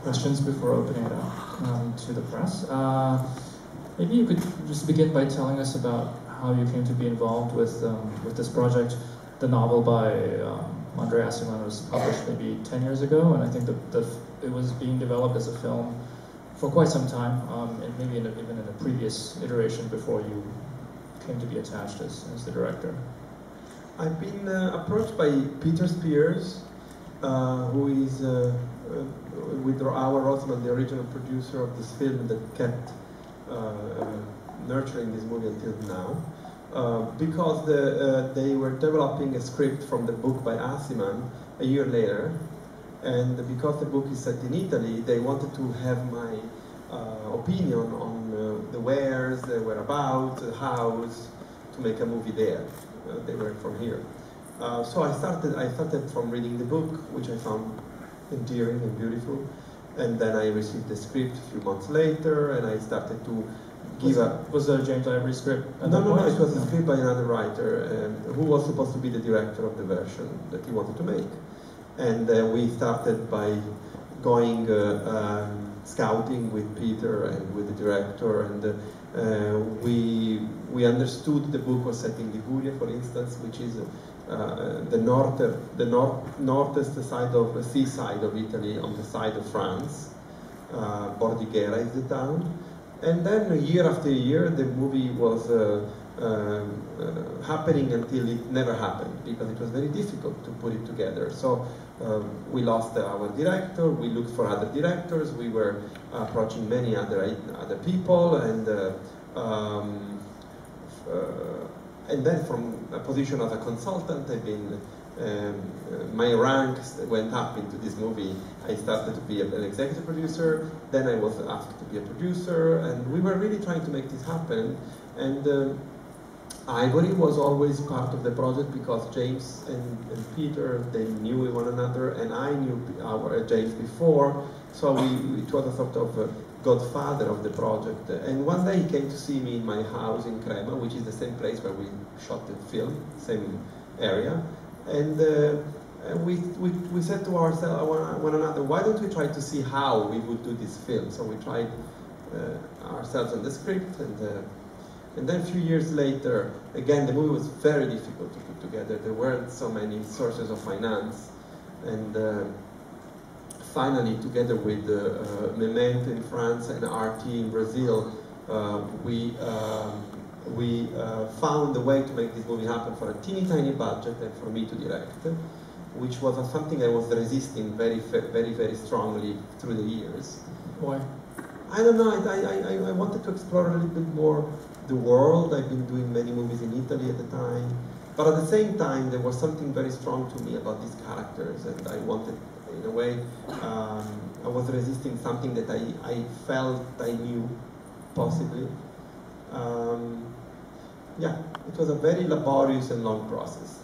questions before opening it up to the press. Maybe you could just begin by telling us about how you came to be involved with this project. The novel by Andre Aciman was published maybe 10 years ago, and I think that it was being developed as a film for quite some time, and maybe even in a previous iteration before you came to be attached as the director. I've been approached by Peter Spears, who is with our Rothman, the original producer of this film that kept nurturing this movie until now, because they were developing a script from the book by Aciman a year later, and because the book is set in Italy, they wanted to have my opinion on the wheres, the whereabouts, the house, to make a movie there. They were from here. So I started from reading the book, which I found endearing and beautiful, and then I received the script a few months later, and I started to give Was it a James Ivory script? No, it was a script by another writer who was supposed to be the director of the version that he wanted to make. And we started by going scouting with Peter and with the director, and we understood the book was set in Liguria, for instance, which is the northest side of the seaside of Italy, on the side of France. Bordighera is the town. And then year after year, the movie was happening until it never happened, because it was very difficult to put it together. So we lost our director, we looked for other directors, we were approaching many other people, and then from a position as a consultant, I've been, my ranks went up into this movie. I started to be an executive producer, then I was asked to be a producer, and we were really trying to make this happen. And Ivory was always part of the project, because James and Peter, they knew one another, and I knew James before, so it was a sort of godfather of the project. And one day he came to see me in my house in Crema, which is the same place where we shot the film, same area. And we said to ourselves, one another, why don't we try to see how we would do this film? So we tried ourselves on the script, and then a few years later, again, the movie was very difficult to put together. There weren't so many sources of finance, and finally, together with Memento in France and RT in Brazil, we found a way to make this movie happen for a teeny tiny budget and for me to direct, which was something I was resisting very, very strongly through the years. Why? I don't know. I wanted to explore a little bit more the world. I've been doing many movies in Italy at the time, but at the same time, there was something very strong to me about these characters, and I wanted, in a way, I was resisting something that I felt I knew, possibly. Yeah, it was a very laborious and long process.